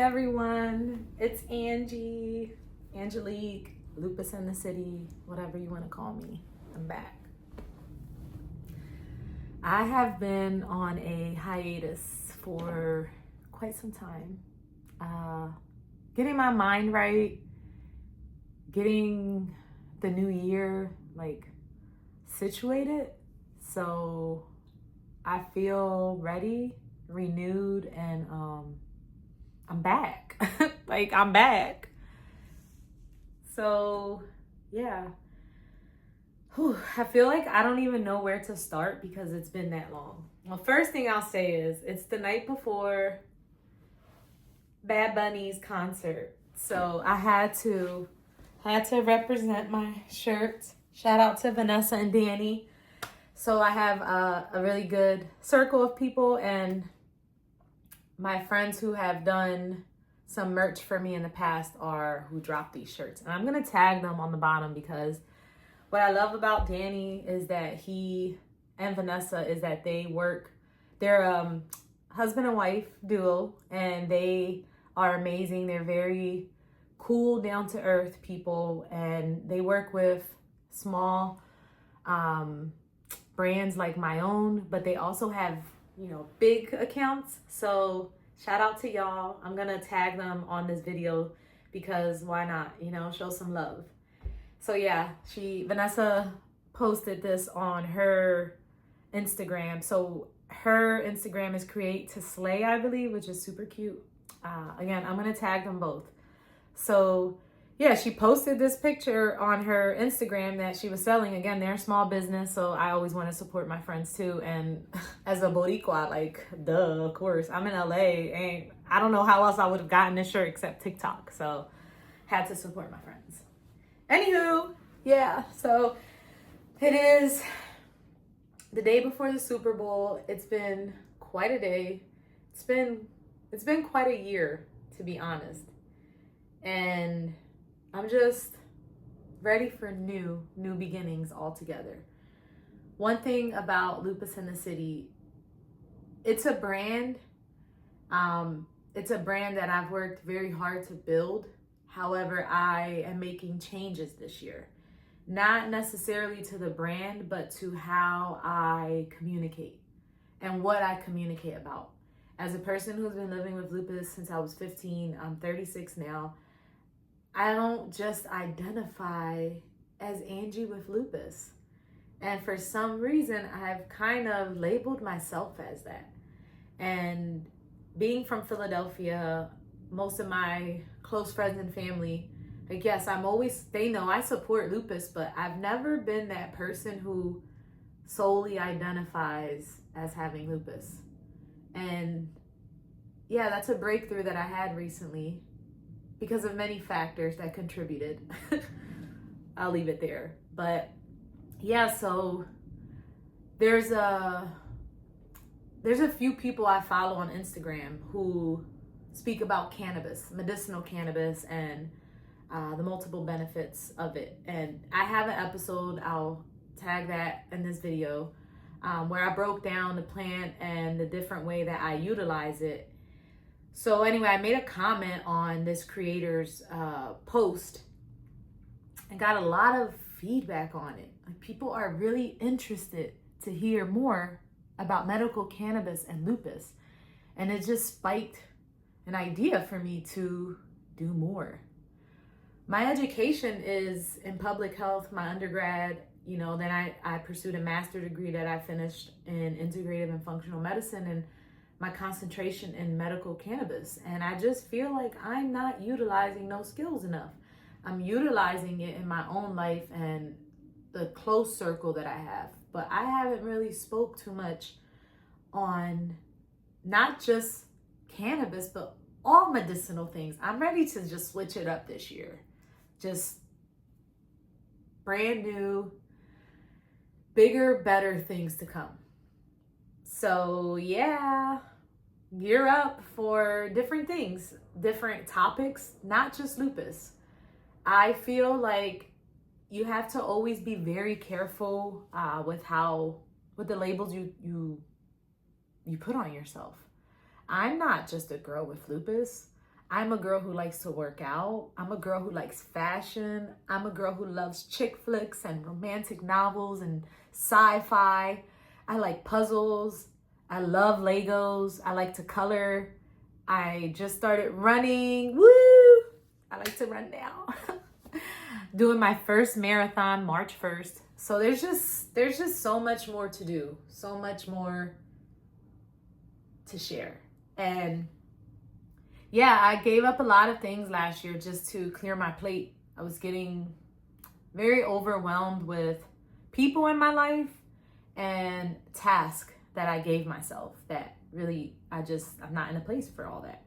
everyone. It's Angie, Angelique, Lupus in the city, whatever you want to call me. I'm back. I have been on a hiatus for quite some time. Getting my mind right, getting the new year situated. So I feel ready, renewed, and I'm back. I'm back. So yeah. I feel like I don't even know where to start because it's been that long. Well, first thing I'll say is it's the night before Bad Bunny's concert. So I had to represent my shirt. Shout out to Vanessa and Danny. So I have a really good circle of people and my friends who have done some merch for me in the past who dropped these shirts. And I'm going to tag them on the bottom because what I love about Danny is that he and Vanessa is that they're a husband and wife duo, and they are amazing. They're very cool, down to earth people, and they work with small brands like my own, but they also have, big accounts. So shout out to y'all. I'm going to tag them on this video because why not, show some love. So yeah, Vanessa posted this on her Instagram. So her Instagram is Create to Slay, I believe, which is super cute. Again, I'm going to tag them both. So yeah, she posted this picture on her Instagram that she was selling. Again, they're a small business, so I always want to support my friends too. And as a Boricua, duh, of course. I'm in LA, and I don't know how else I would have gotten this shirt except TikTok. So had to support my friends. Anywho, yeah, so it is the day before the Super Bowl. It's been quite a day. It's been quite a year, to be honest. And I'm just ready for new beginnings altogether. One thing about Lupus in the City, it's a brand. It's a brand that I've worked very hard to build. However, I am making changes this year. Not necessarily to the brand, but to how I communicate and what I communicate about. As a person who's been living with lupus since I was 15, I'm 36 now. I don't just identify as Angie with lupus. And for some reason, I've kind of labeled myself as that. And being from Philadelphia, most of my close friends and family, they know I support lupus, but I've never been that person who solely identifies as having lupus. And yeah, that's a breakthrough that I had recently because of many factors that contributed. I'll leave it there. But yeah, so there's a few people I follow on Instagram who speak about cannabis, medicinal cannabis, and the multiple benefits of it. And I have an episode, I'll tag that in this video, where I broke down the plant and the different way that I utilize it. So anyway, I made a comment on this creator's post and got a lot of feedback on it. People are really interested to hear more about medical cannabis and lupus. And it just spiked an idea for me to do more. My education is in public health, my undergrad, then I pursued a master's degree that I finished in integrative and functional medicine and my concentration in medical cannabis. And I just feel like I'm not utilizing those skills enough. I'm utilizing it in my own life and the close circle that I have, but I haven't really spoke too much on not just cannabis, but all medicinal things. I'm ready to just switch it up this year. Just brand new, bigger, better things to come. So yeah, gear up for different things, different topics, not just lupus. I feel like you have to always be very careful with the labels you put on yourself. I'm not just a girl with lupus. I'm a girl who likes to work out. I'm a girl who likes fashion. I'm a girl who loves chick flicks and romantic novels and sci-fi. I like puzzles. I love Legos. I like to color. I just started running. Woo! I like to run now. Doing my first marathon March 1st. So there's just so much more to do. So much more to share. And yeah, I gave up a lot of things last year just to clear my plate. I was getting very overwhelmed with people in my life and tasks that I gave myself that really, I'm not in a place for all that.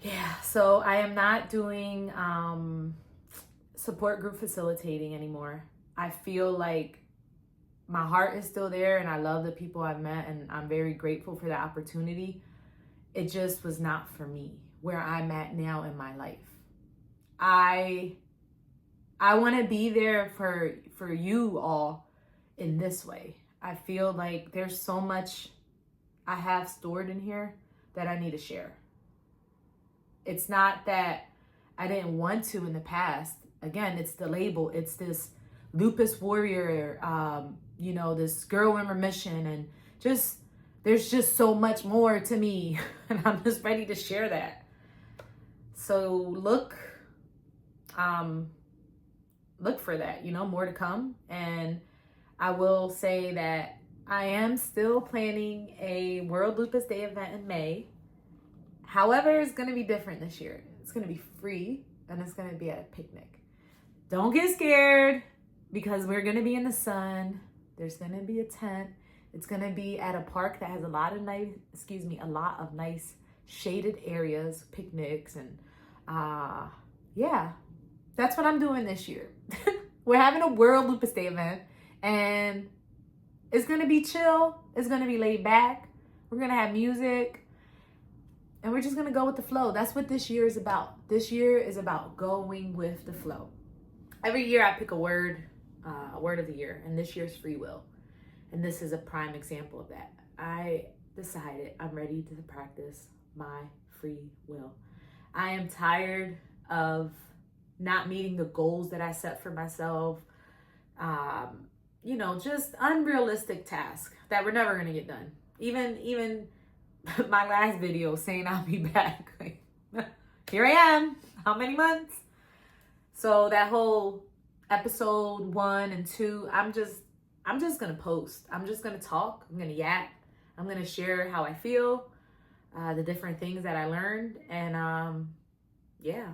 Yeah, so I am not doing support group facilitating anymore. I feel like my heart is still there and I love the people I've met and I'm very grateful for the opportunity. It just was not for me where I'm at now in my life. I want to be there for you all in this way. I feel like there's so much I have stored in here that I need to share. It's not that I didn't want to in the past. Again, it's the label. It's this lupus warrior, this girl in remission, and there's just so much more to me, and I'm just ready to share that. So look for that, more to come. And I will say that I am still planning a World Lupus Day event in May. However, it's going to be different this year. It's going to be free and it's going to be at a picnic. Don't get scared because we're going to be in the sun. There's going to be a tent. It's going to be at a park that has a lot of nice shaded areas, picnics, and yeah, that's what I'm doing this year. We're having a World Lupus Day event and it's going to be chill. It's going to be laid back. We're going to have music and we're just going to go with the flow. That's what this year is about. This year is about going with the flow. Every year I pick a word of the year, and this year's free will. And this is a prime example of that. I decided I'm ready to practice my free will. I am tired of not meeting the goals that I set for myself. Just unrealistic tasks that we're never going to get done. Even my last video saying I'll be back. Here I am. How many months? So that whole episode 1 and 2, I'm just going to post. I'm just going to talk. I'm going to yak. I'm going to share how I feel, the different things that I learned. And yeah,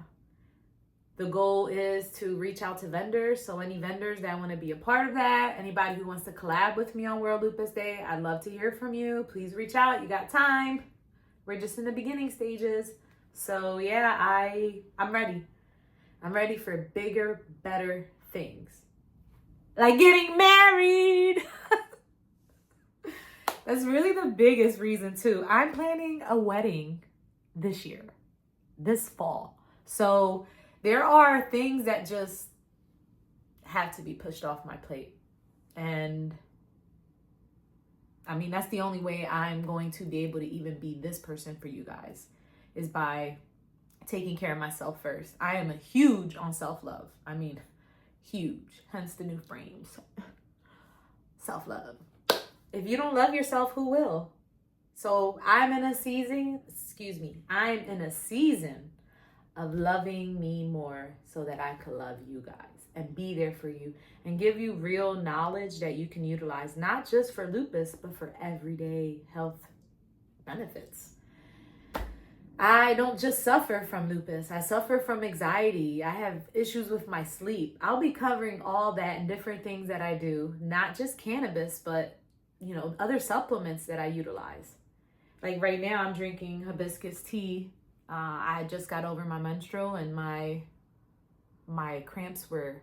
the goal is to reach out to vendors. So any vendors that want to be a part of that, anybody who wants to collab with me on World Lupus Day, I'd love to hear from you. Please reach out. You got time. We're just in the beginning stages. So yeah, I'm ready. I'm ready for bigger, better things. Like getting married. That's really the biggest reason too. I'm planning a wedding this year, this fall. So there are things that just have to be pushed off my plate. And I mean, that's the only way I'm going to be able to even be this person for you guys is by taking care of myself first. I am huge on self-love. I mean, huge. Hence the new frames. Self-love. If you don't love yourself, who will? So I'm in a season of loving me more so that I could love you guys and be there for you and give you real knowledge that you can utilize, not just for lupus, but for everyday health benefits. I don't just suffer from lupus. I suffer from anxiety. I have issues with my sleep. I'll be covering all that and different things that I do, not just cannabis, but other supplements that I utilize. Like right now I'm drinking hibiscus tea. I just got over my menstrual and my cramps were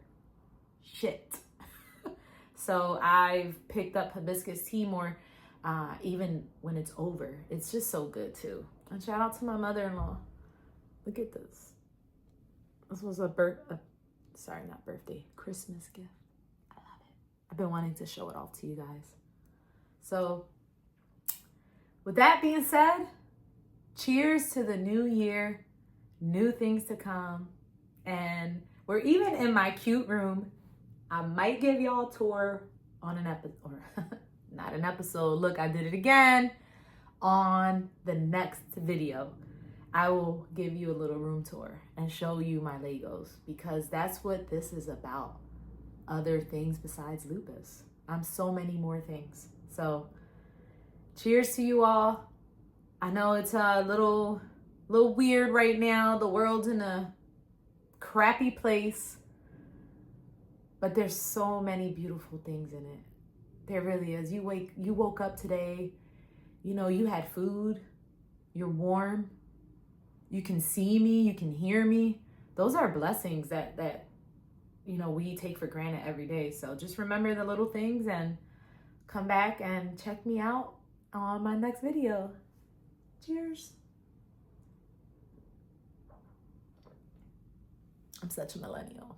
shit. So I've picked up hibiscus tea more, even when it's over. It's just so good too. And shout out to my mother-in-law. Look at this. This was Christmas gift. I love it. I've been wanting to show it off to you guys. So with that being said, cheers to the new year, new things to come. And we're even in my cute room. I might give y'all a tour on an episode, or not an episode. Look, I did it again. On the next video, I will give you a little room tour and show you my Legos, because that's what this is about. Other things besides lupus. I'm so many more things. So cheers to you all. I know it's a little weird right now. The world's in a crappy place, but there's so many beautiful things in it. There really is. You woke up today, you know, you had food, you're warm, you can see me, you can hear me. Those are blessings that you know, we take for granted every day. So just remember the little things and come back and check me out on my next video. Cheers. I'm such a millennial.